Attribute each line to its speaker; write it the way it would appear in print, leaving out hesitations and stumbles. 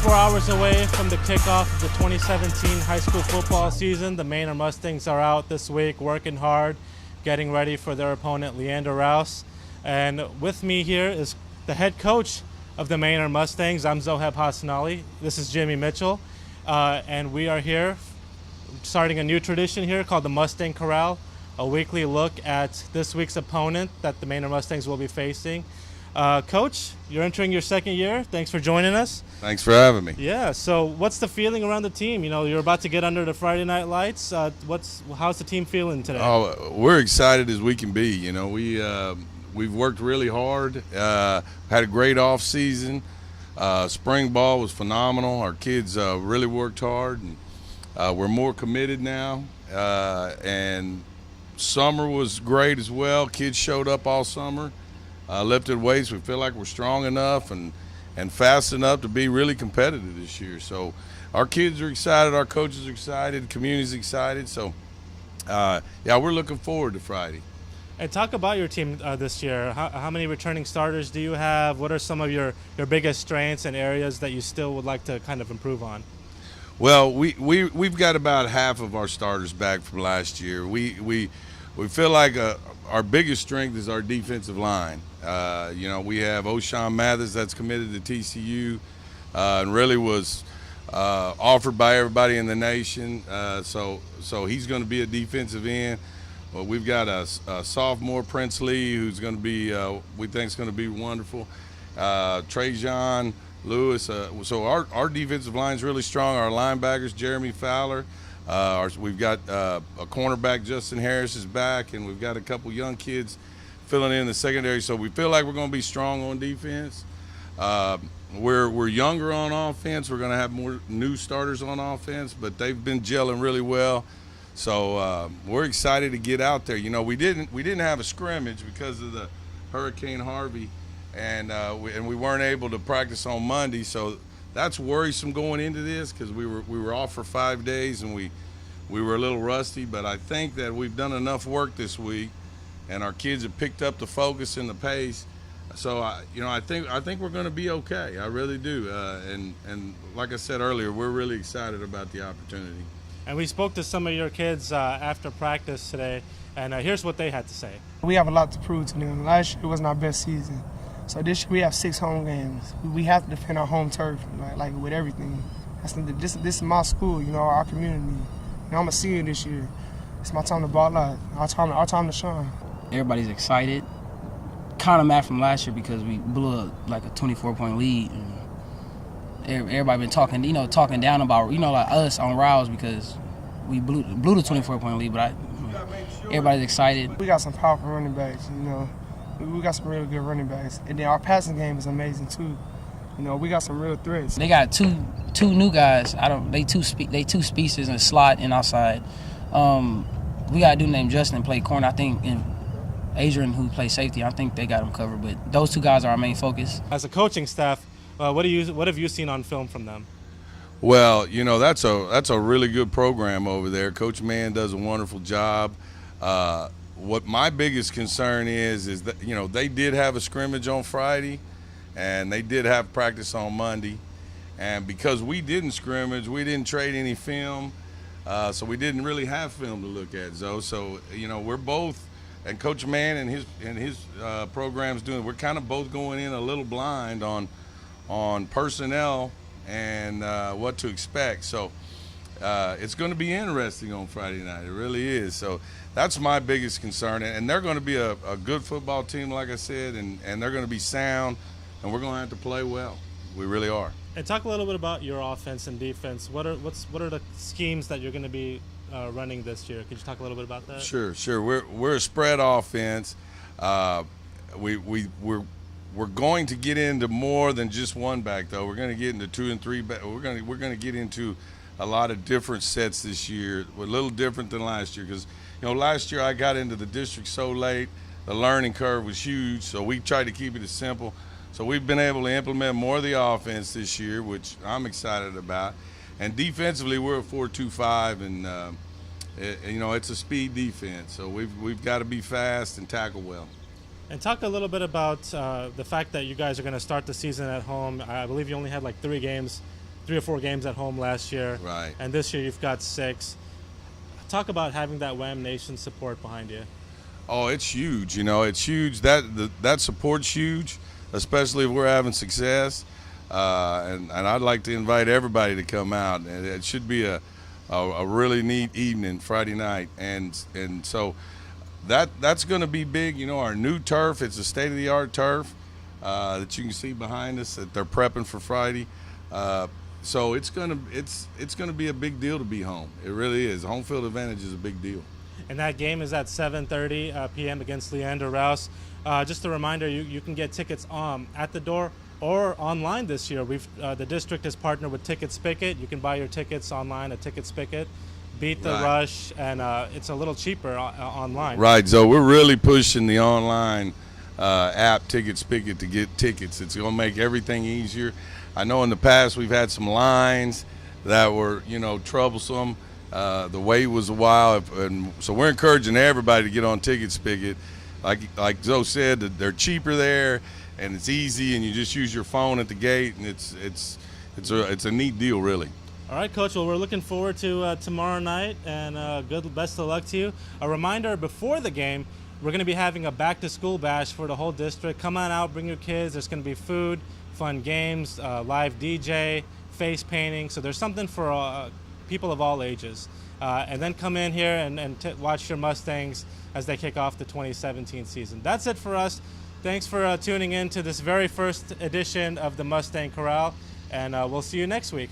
Speaker 1: 24 hours away from the kickoff of the 2017 high school football season. The Manor Mustangs are out this week working hard, getting ready for their opponent, Leander Rouse. And with me here is the head coach of the Manor Mustangs. I'm Zoheb Hassanali. This is Jimmy Mitchell. And we are here starting a new tradition here called the Mustang Corral, a weekly look at this week's opponent that the Manor Mustangs will be facing. Coach, you're entering your second year. Thanks for joining us.
Speaker 2: Thanks for having me.
Speaker 1: Yeah, so what's the feeling around the team? You know, you're about to get under the Friday night lights. How's the team feeling today?
Speaker 2: Oh, we're excited as we can be. You know, we've worked really hard, had a great off season. Spring ball was phenomenal. Our kids really worked hard, and we're more committed now. And summer was great as well. Kids showed up all summer. Lifted weights. We feel like we're strong enough and fast enough to be really competitive this year. So our kids are excited, our coaches are excited, the community's excited. So yeah, we're looking forward to Friday.
Speaker 1: And talk about your team this year. How many returning starters do you have? What are some of your biggest strengths and areas that you still would like to kind of improve on?
Speaker 2: Well, we've got about half of our starters back from last year. We feel like our biggest strength is our defensive line. You know, we have O'Shawn Mathis that's committed to TCU and really was offered by everybody in the nation. So he's going to be a defensive end. Well, we've got a sophomore, Prince Lee, who's going to be, we think is going to be wonderful. Trajan Lewis. So our defensive line is really strong. Our linebackers, Jeremy Fowler. We've got a cornerback, Justin Harris is back, and we've got a couple young kids filling in the secondary. So we feel like we're going to be strong on defense. We're younger on offense. We're going to have more new starters on offense, but they've been gelling really well. So we're excited to get out there. You know, we didn't have a scrimmage because of the Hurricane Harvey, and we weren't able to practice on Monday. So that's worrisome going into this because we were off for 5 days and we were a little rusty. But I think that we've done enough work this week, and our kids have picked up the focus and the pace. So I think we're going to be okay. I really do. And like I said earlier, we're really excited about the opportunity.
Speaker 1: And we spoke to some of your kids after practice today, and here's what they had to say.
Speaker 3: We have a lot to prove to them. Last year wasn't our best season. So this year we have 6 home games. We have to defend our home turf, like with everything. This is my school, you know, our community. You know, I'm a senior this year. It's my time to ball out. Our time to shine.
Speaker 4: Everybody's excited. Kind of mad from last year because we blew a 24-point lead. And everybody been talking down about, like us on Rouse because we blew the 24-point lead. But everybody's excited.
Speaker 3: We got some powerful running backs, you know. We got some really good running backs, and then our passing game is amazing too. You know, we got some real threats.
Speaker 4: They got two new guys. They two speedsters in the slot and outside. We got a dude named Justin play corner, I think, and Adrian who plays safety. I think they got him covered. But those two guys are our main focus.
Speaker 1: As a coaching staff, what have you seen on film from them?
Speaker 2: Well, you know, that's a really good program over there. Coach Mann does a wonderful job. What my biggest concern is that, you know, they did have a scrimmage on Friday and they did have practice on Monday. And because we didn't scrimmage, we didn't trade any film, so we didn't really have film to look at, Zoe. So, you know, we're both, and Coach Mann and his program's doing, we're kind of both going in a little blind on personnel and what to expect. So it's going to be interesting on Friday night. It really is. So that's my biggest concern. And they're going to be a good football team, like I said, and they're going to be sound, and we're going to have to play well. We really are.
Speaker 1: And talk a little bit about your offense and defense. What are the schemes that you're going to be running this year? Could you talk a little bit about that?
Speaker 2: Sure. We're a spread offense. We're going to get into more than just one back, though. We're going to get into 2 and 3 back. We're going to get into a lot of different sets this year. We're a little different than last year because, you know, last year I got into the district so late. The learning curve was huge, so we tried to keep it as simple. So we've been able to implement more of the offense this year, which I'm excited about. And defensively, we're a 4-2-5, and you know, it's a speed defense. So we've got to be fast and tackle well.
Speaker 1: And talk a little bit about the fact that you guys are going to start the season at home. I believe you only had like 3 games 3 or 4 games at home last year.
Speaker 2: Right.
Speaker 1: And this year you've got 6. Talk about having that Wham Nation support behind you.
Speaker 2: Oh, it's huge. You know, it's huge. That support's huge, especially if we're having success. And I'd like to invite everybody to come out. And it should be a really neat evening Friday night. And so that's going to be big. You know, our new turf. It's a state-of-the-art turf that you can see behind us that they're prepping for Friday. So it's gonna be a big deal to be home. It really is. Home field advantage is a big deal.
Speaker 1: And that game is at 7:30 p.m. against Leander Rouse. Just a reminder, you can get tickets at the door or online this year. The district has partnered with Ticket Spicket. You can buy your tickets online at Ticket Spicket. Beat the rush, and it's a little cheaper online.
Speaker 2: Right, so we're really pushing the online app Ticket Spicket to get tickets. It's going to make everything easier. I know in the past we've had some lines that were, you know, troublesome. The wait was a while, and so we're encouraging everybody to get on Ticket Spicket. Like Zoe said, they're cheaper there, and it's easy, and you just use your phone at the gate, and it's a neat deal, really.
Speaker 1: All right, Coach. Well, we're looking forward to tomorrow night, and best of luck to you. A reminder before the game, we're going to be having a back-to-school bash for the whole district. Come on out, bring your kids. There's going to be food, fun games, live DJ, face painting. So there's something for people of all ages. And then come in here and watch your Mustangs as they kick off the 2017 season. That's it for us. Thanks for tuning in to this very first edition of the Mustang Corral, and we'll see you next week.